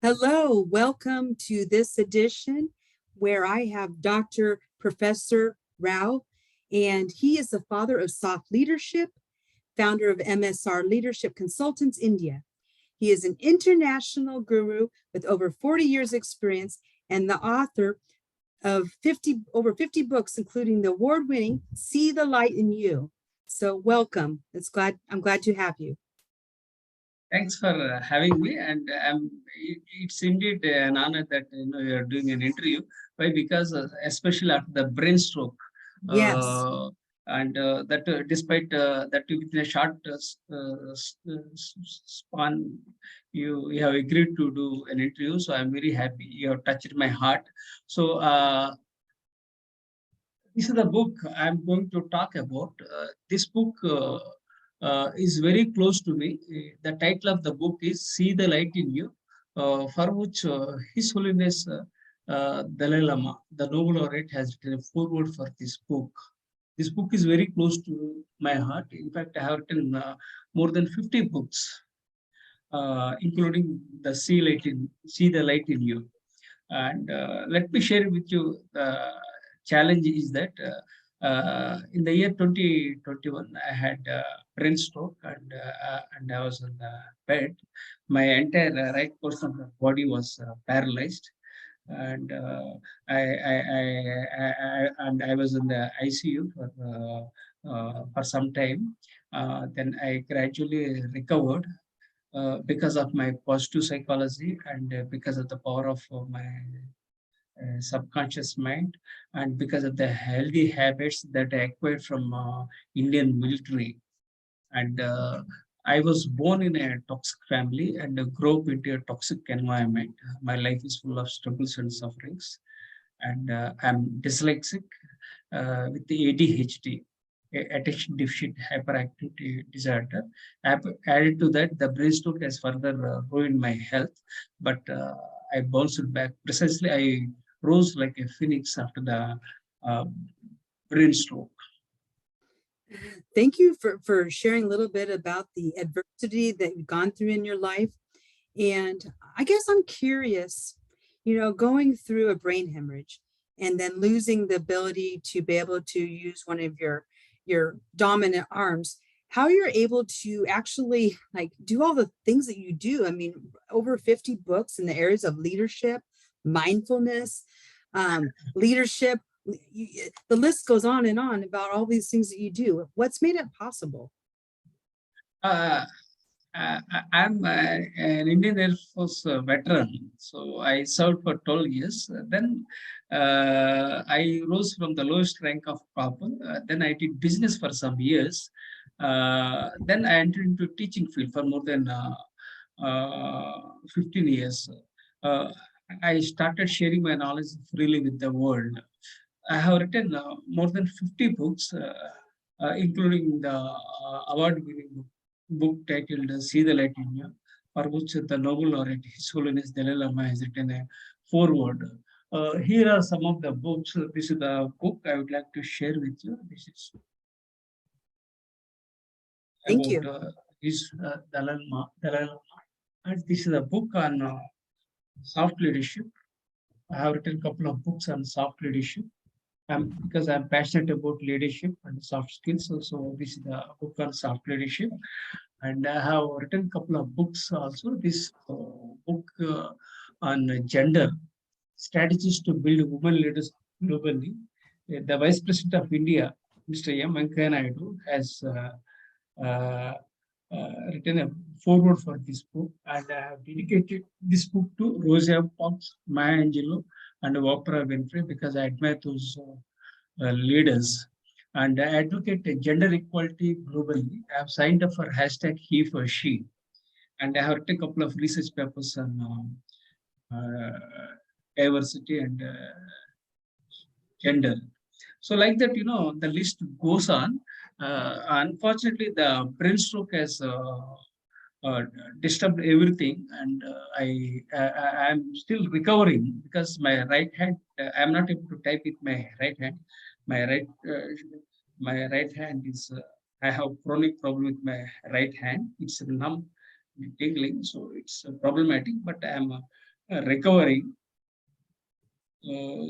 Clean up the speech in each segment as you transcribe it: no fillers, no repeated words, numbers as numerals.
Hello, welcome to this edition where I have Dr. Professor Rao, and he is the father of Soft Leadership, founder of MSR Leadership Consultants India. He is an international guru with over 40 years experience and the author of over 50 books, including the award-winning See the Light in You. So welcome. I'm glad to have you. Thanks for having me, and it's indeed an honor that you're doing an interview. Why? Because especially after the brain stroke, Yes. And that despite that within a short span, you have agreed to do an interview. So I'm very happy. You have touched my heart. So this is the book I'm going to talk about. This book. Is very close to me. The title of the book is See the Light in You, for which His Holiness Dalai Lama, the Nobel laureate, has written a foreword for this book. This book is very close to my heart. In fact, I have written more than 50 books, including the See the Light in You. And let me share with you the challenge is that in the year 2021, I had brain stroke and I was on the bed. My entire right portion of the body was paralyzed, and I was in the ICU for some time. Then I gradually recovered because of my positive psychology and because of the power of my subconscious mind, and because of the healthy habits that I acquired from Indian military. And I was born in a toxic family and grew up into a toxic environment. My life is full of struggles and sufferings. And I'm dyslexic with the ADHD, attention deficit hyperactivity disorder. Added to that, the brain stroke has further ruined my health, but I bounced back. Precisely, I rose like a phoenix after the uh, brain stroke. Thank you for sharing a little bit about the adversity that you've gone through in your life. And I guess I'm curious, going through a brain hemorrhage and then losing the ability to be able to use one of your dominant arms, how you're able to actually do all the things that you do. I mean, over 50 books in the areas of leadership, mindfulness, leadership. The list goes on and on about all these things that you do. What's made it possible? I'm an Indian Air Force veteran, so I served for 12 years. Then I rose from the lowest rank of corporal. Then I did business for some years. Then I entered into teaching field for more than 15 years. I started sharing my knowledge freely with the world. I have written more than 50 books, including the award-winning book titled See the Light in You, for which the Nobel laureate His Holiness Dalai Lama has written a foreword. Here are some of the books. This is the book I would like to share with you. This is Thank you. His Dalai Lama. And this is a book on soft leadership. I have written a couple of books on soft leadership. Because I'm passionate about leadership and soft skills. So this is the book on soft leadership. And I have written a couple of books also. This book on gender, strategies to build women leaders globally. The Vice President of India, Mr. M. Venkaiah Naidu, has written a foreword for this book, and I have dedicated this book to Rosa Parks, Maya Angelou, and Oprah Winfrey because I admire those leaders. And I advocate gender equality globally. I have signed up for hashtag he for she, and I have written a couple of research papers on diversity and gender. So like that, the list goes on. Unfortunately, the brain stroke has disturbed everything, and I am still recovering because my right hand, I'm not able to type with my right hand. My right my right hand is I have chronic problem with my right hand. It's numb, tingling, so it's problematic. But I'm recovering.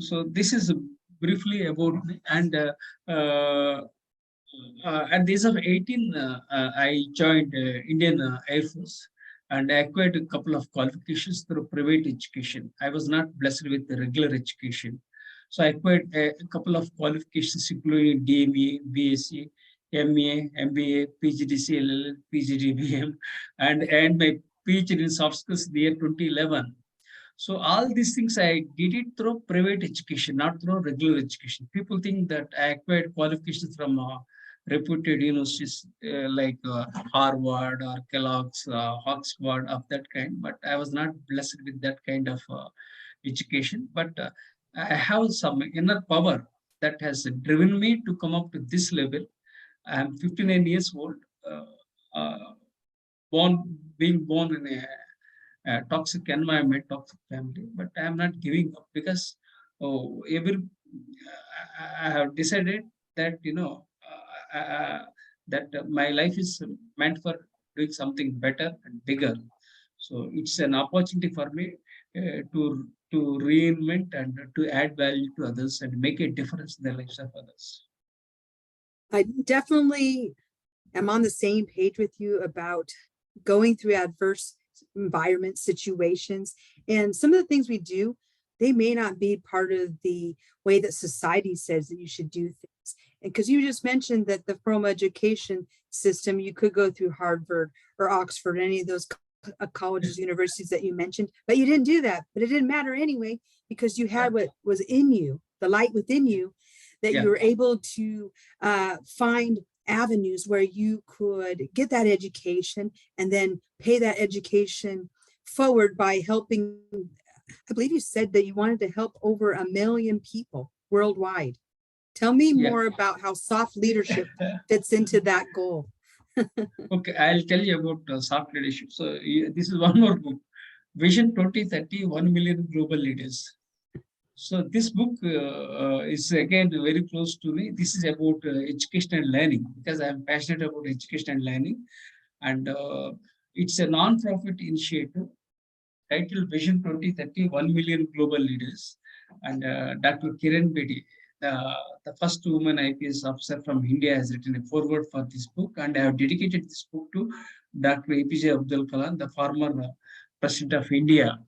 So this is briefly about me. And at the age of 18, I joined Indian Air Force and I acquired a couple of qualifications through private education. I was not blessed with the regular education. So I acquired a couple of qualifications, including DME, BSc, MA, MBA, PGDCLL, PGDBM, and my PhD in soft skills in the year 2011. So all these things I did it through private education, not through regular education. People think that I acquired qualifications from reputed universities like Harvard or Kellogg's, Oxford, of that kind. But I was not blessed with that kind of education. But I have some inner power that has driven me to come up to this level. I am 59 years old, uh, uh, being born in a toxic environment, toxic family, but I am not giving up because I have decided that that my life is meant for doing something better and bigger. So it's an opportunity for me to reinvent and to add value to others and make a difference in the lives of others. I definitely am on the same page with you about going through adverse environment situations. And some of the things we do, they may not be part of the way that society says that you should do things. And because you just mentioned that the formal education system, you could go through Harvard or Oxford, any of those colleges, universities that you mentioned, but you didn't do that. But it didn't matter anyway, because you had what was in you, the light within you, that Yeah, you were able to find avenues where you could get that education and then pay that education forward by helping. I believe you said that you wanted to help over 1 million people worldwide. Tell me yeah. more about how soft leadership fits into that goal. Okay, I'll tell you about soft leadership. So this is one more book, Vision 2030, 1 million global leaders. So this book is again very close to me. This is about education and learning because I am passionate about education and learning, and it's a non-profit initiative titled Vision 2030, 1 million global leaders. And Dr. Kiran Bedi, the first woman IPS officer from India, has written a foreword for this book. And I have dedicated this book to Dr. APJ Abdul Kalam, the former president of India.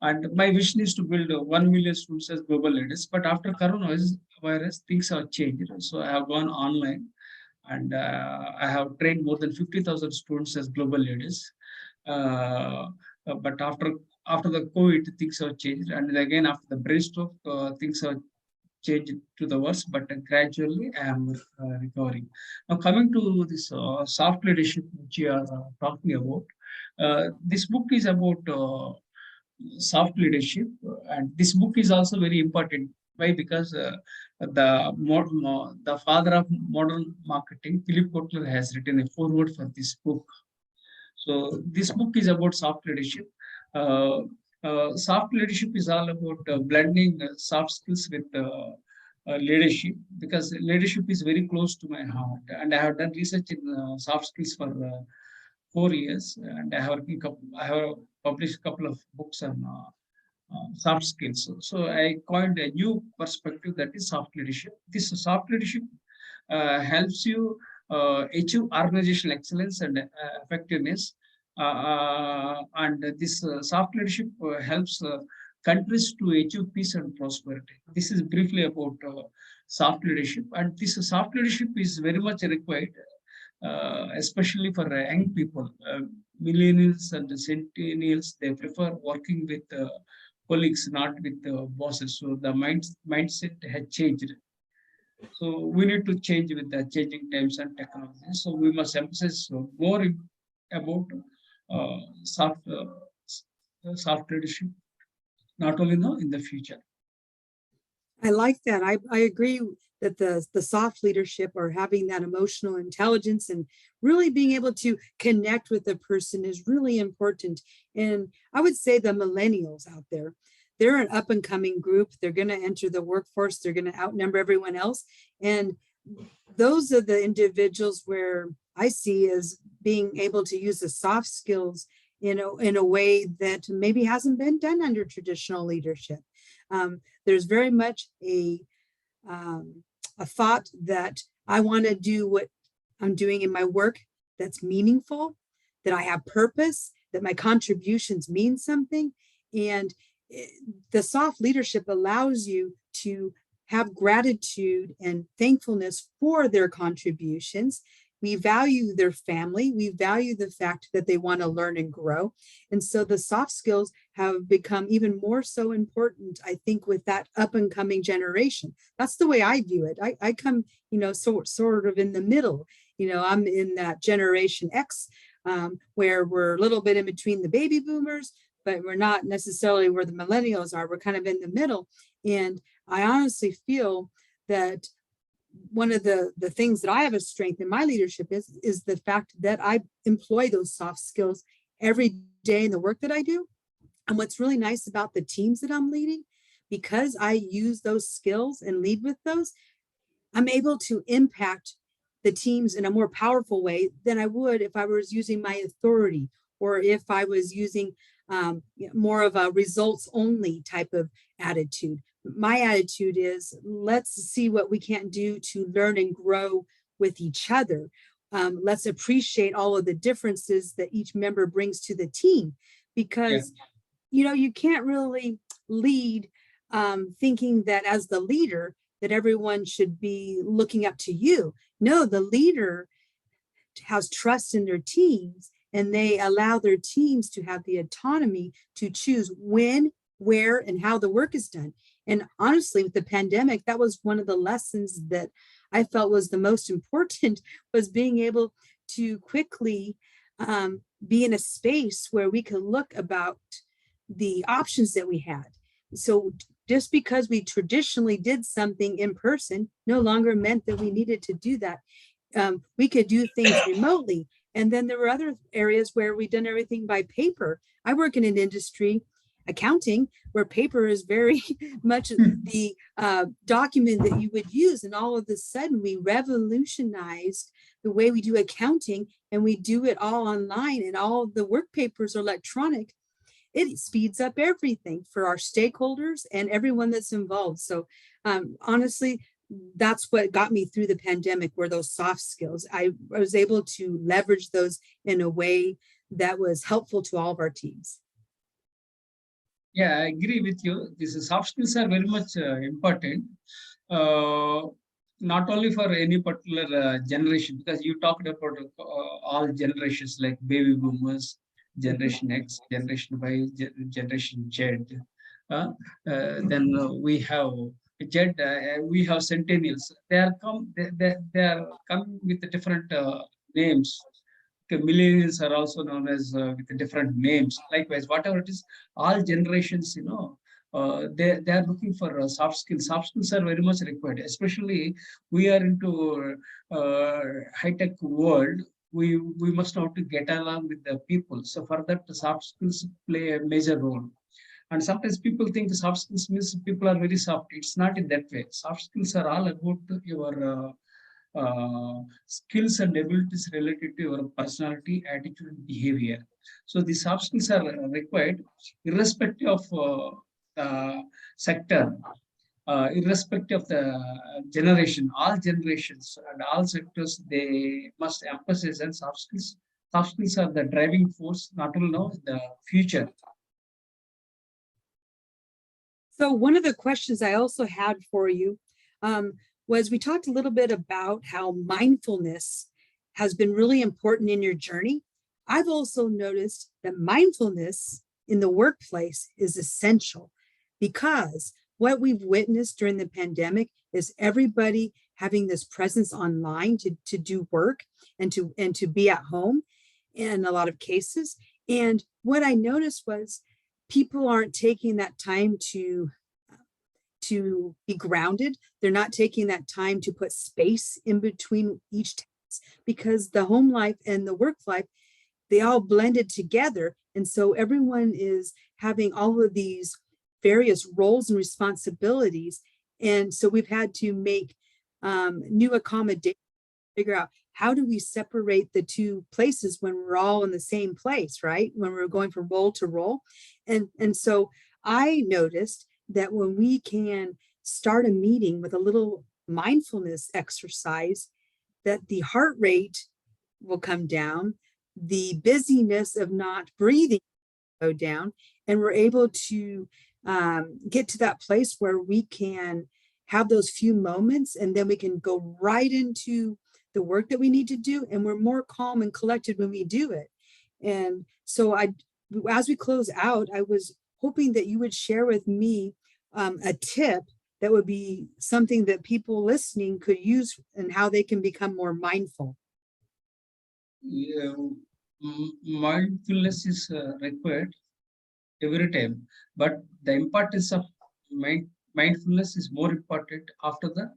And my vision is to build 1 million students as global leaders. But after coronavirus, things have changed. So I have gone online and I have trained more than 50,000 students as global leaders. But after the COVID, things have changed, and again after the brain stroke, things have changed to the worst. But gradually, I am recovering. Now, coming to this soft leadership, which you are talking about, this book is about soft leadership, and this book is also very important. Why? Because the father of modern marketing, Philip Kotler, has written a foreword for this book. So this book is about soft leadership. Uh, Soft leadership is all about blending soft skills with leadership, because leadership is very close to my heart, and I have done research in soft skills for 4 years, and I have published a couple of books on soft skills. So I coined a new perspective, that is soft leadership. This soft leadership helps you achieve organizational excellence and effectiveness. And this soft leadership helps countries to achieve peace and prosperity. This is briefly about soft leadership, and this soft leadership is very much required, especially for young people. Millennials and centennials, they prefer working with colleagues, not with bosses. So the mindset has changed. So we need to change with the changing times and technology. So we must emphasize more about uh, soft soft leadership, not only now, in the future. I like that. I agree that the soft leadership, or having that emotional intelligence and really being able to connect with a person, is really important. And I would say the millennials out there, they're an up and coming group. They're going to enter the workforce. They're going to outnumber everyone else. And those are the individuals where I see as being able to use the soft skills in a way that maybe hasn't been done under traditional leadership. There's very much um, a thought that I want to do what I'm doing in my work that's meaningful, that I have purpose, that my contributions mean something. And the soft leadership allows you to have gratitude and thankfulness for their contributions. We value their family. We value the fact that they want to learn and grow. And so the soft skills have become even more so important, I think, with that up and coming generation. That's the way I view it. I come, sort of in the middle. I'm in that generation X, where we're a little bit in between the baby boomers, but we're not necessarily where the millennials are. We're kind of in the middle. And I honestly feel that one of the things that I have a strength in my leadership is the fact that I employ those soft skills every day in the work that I do. And what's really nice about the teams that I'm leading, because I use those skills and lead with those, I'm able to impact the teams in a more powerful way than I would if I was using my authority, or if I was using more of a results only type of attitude. My attitude is, let's see what we can do to learn and grow with each other. Let's appreciate all of the differences that each member brings to the team, because you can't really lead thinking that as the leader that everyone should be looking up to you. No, the leader has trust in their teams, and they allow their teams to have the autonomy to choose when, where, and how the work is done. And honestly, with the pandemic, that was one of the lessons that I felt was the most important, was being able to quickly be in a space where we could look about the options that we had. So just because we traditionally did something in person no longer meant that we needed to do that. We could do things remotely. And then there were other areas where we done everything by paper. I work in an industry, accounting, where paper is very much the document that you would use. And all of a sudden we revolutionized the way we do accounting, and we do it all online, and all the work papers are electronic. It speeds up everything for our stakeholders and everyone that's involved. So honestly, that's what got me through the pandemic, were those soft skills. I was able to leverage those in a way that was helpful to all of our teams. Yeah, I agree with you. These soft skills are very much important, not only for any particular generation, because you talked about all generations like baby boomers, Generation X, Generation Y, Generation Z. Then we have Z, we have Centennials. They are coming with the different names. Okay, millennials are also known as with different names. Likewise, whatever it is, all generations, they are looking for soft skills. Soft skills are very much required, especially we are into high tech world. We must know how to get along with the people. So for that, the soft skills play a major role. And sometimes people think soft skills means people are very soft. It's not in that way. Soft skills are all about your skills and abilities related to your personality, attitude, and behavior. So the soft skills are required irrespective of sector, irrespective of the generation. All generations and all sectors, they must emphasize on soft skills. Soft skills are the driving force, not only now, the future. So one of the questions I also had for you was, we talked a little bit about how mindfulness has been really important in your journey. I've also noticed that mindfulness in the workplace is essential, because what we've witnessed during the pandemic is everybody having this presence online to do work and to be at home in a lot of cases. And what I noticed was people aren't taking that time to be grounded. They're not taking that time to put space in between each task, because the home life and the work life, they all blended together. And so everyone is having all of these various roles and responsibilities. And so we've had to make new accommodations, figure out how do we separate the two places when we're all in the same place, right? When we're going from role to role. And so I noticed that when we can start a meeting with a little mindfulness exercise, that the heart rate will come down, the busyness of not breathing go down, and we're able to get to that place where we can have those few moments, and then we can go right into the work that we need to do, and we're more calm and collected when we do it. And so as we close out, I was hoping that you would share with me a tip that would be something that people listening could use and how they can become more mindful. Yeah, mindfulness is required every time, but the importance of mindfulness is more important after the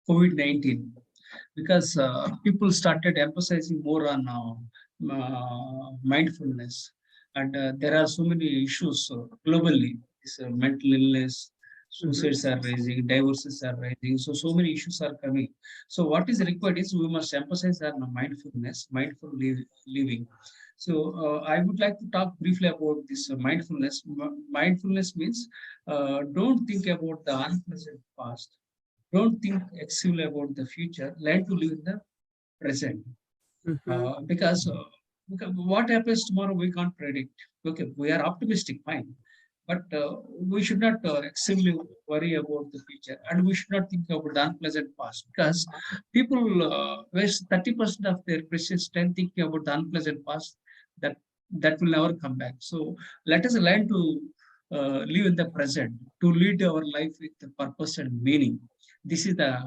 COVID-19, because people started emphasizing more on mindfulness, and there are so many issues globally. This mental illness, suicides are rising, divorces are rising. So many issues are coming. So what is required is we must emphasize on mindfulness, living. So I would like to talk briefly about this mindfulness. Mindfulness means don't think about the unpleasant past. Don't think excessively about the future. Learn to live in the present. Mm-hmm. Because what happens tomorrow we can't predict. Okay, we are optimistic, fine, but we should not excessively worry about the future, and we should not think about the unpleasant past, because people waste 30% of their precious time thinking about the unpleasant past that that will never come back. So let us learn to live in the present, to lead our life with the purpose and meaning. This is the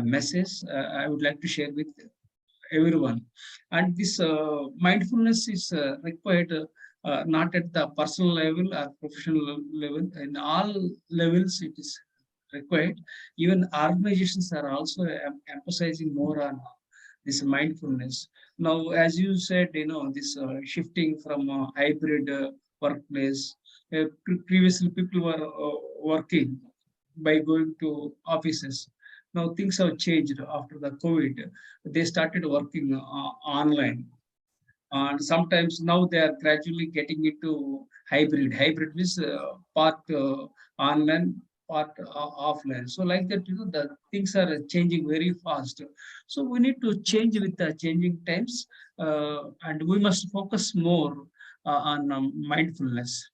message I would like to share with everyone. And this mindfulness is required not at the personal level or professional level. In all levels, it is required. Even organizations are also emphasizing more on this mindfulness. Now, as you said, this shifting from hybrid workplace. Previously, people were working by going to offices. Now things have changed after the COVID. They started working online, and sometimes now they are gradually getting into hybrid. Hybrid means part online, part offline. So like that, the things are changing very fast. So we need to change with the changing times, and we must focus more on mindfulness.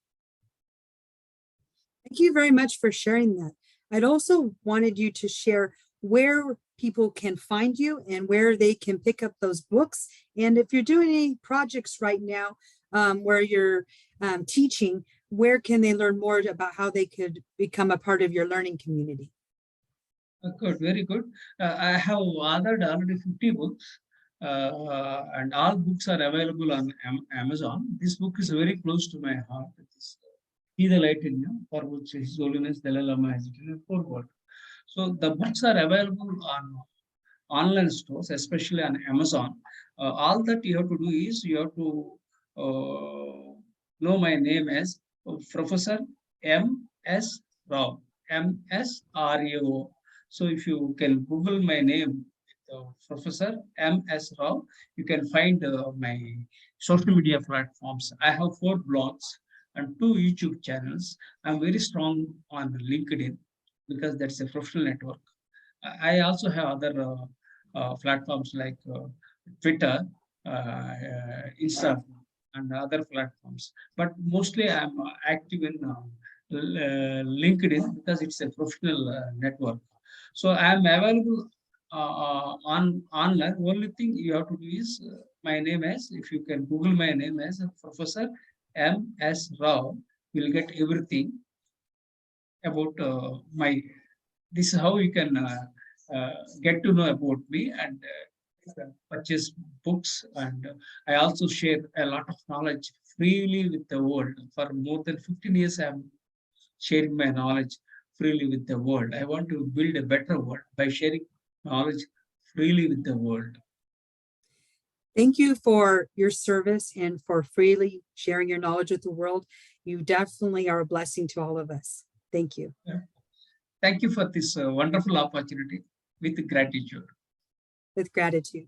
Thank you very much for sharing that. I'd also wanted you to share where people can find you and where they can pick up those books. And if you're doing any projects right now where you're teaching, where can they learn more about how they could become a part of your learning community? Good, very good. I have authored already 50 books, and all books are available on Amazon. This book is very close to my heart. It is See the Light in You, for which His Holiness Dalai Lama has written a foreword. So the books are available on online stores, especially on Amazon. All that you have to do is you have to know my name as Professor M.S. Rao, M.S.R.A.O. So if you can Google my name, Professor M.S. Rao, you can find my social media platforms. I have 4 blogs and 2 YouTube channels. I'm very strong on LinkedIn because that's a professional network. I also have other platforms like Twitter, Instagram, and other platforms. But mostly I'm active in LinkedIn because it's a professional network. So I'm available on online. Only thing you have to do is my name as, if you can Google my name as Professor M.S. Rao, you'll get everything about my. This is how you can get to know about me and purchase books. And I also share a lot of knowledge freely with the world. For more than 15 years, I'm sharing my knowledge freely with the world. I want to build a better world by sharing knowledge freely with the world. Thank you for your service and for freely sharing your knowledge with the world. You definitely are a blessing to all of us. Thank you. Yeah. Thank you for this wonderful opportunity with gratitude. With gratitude.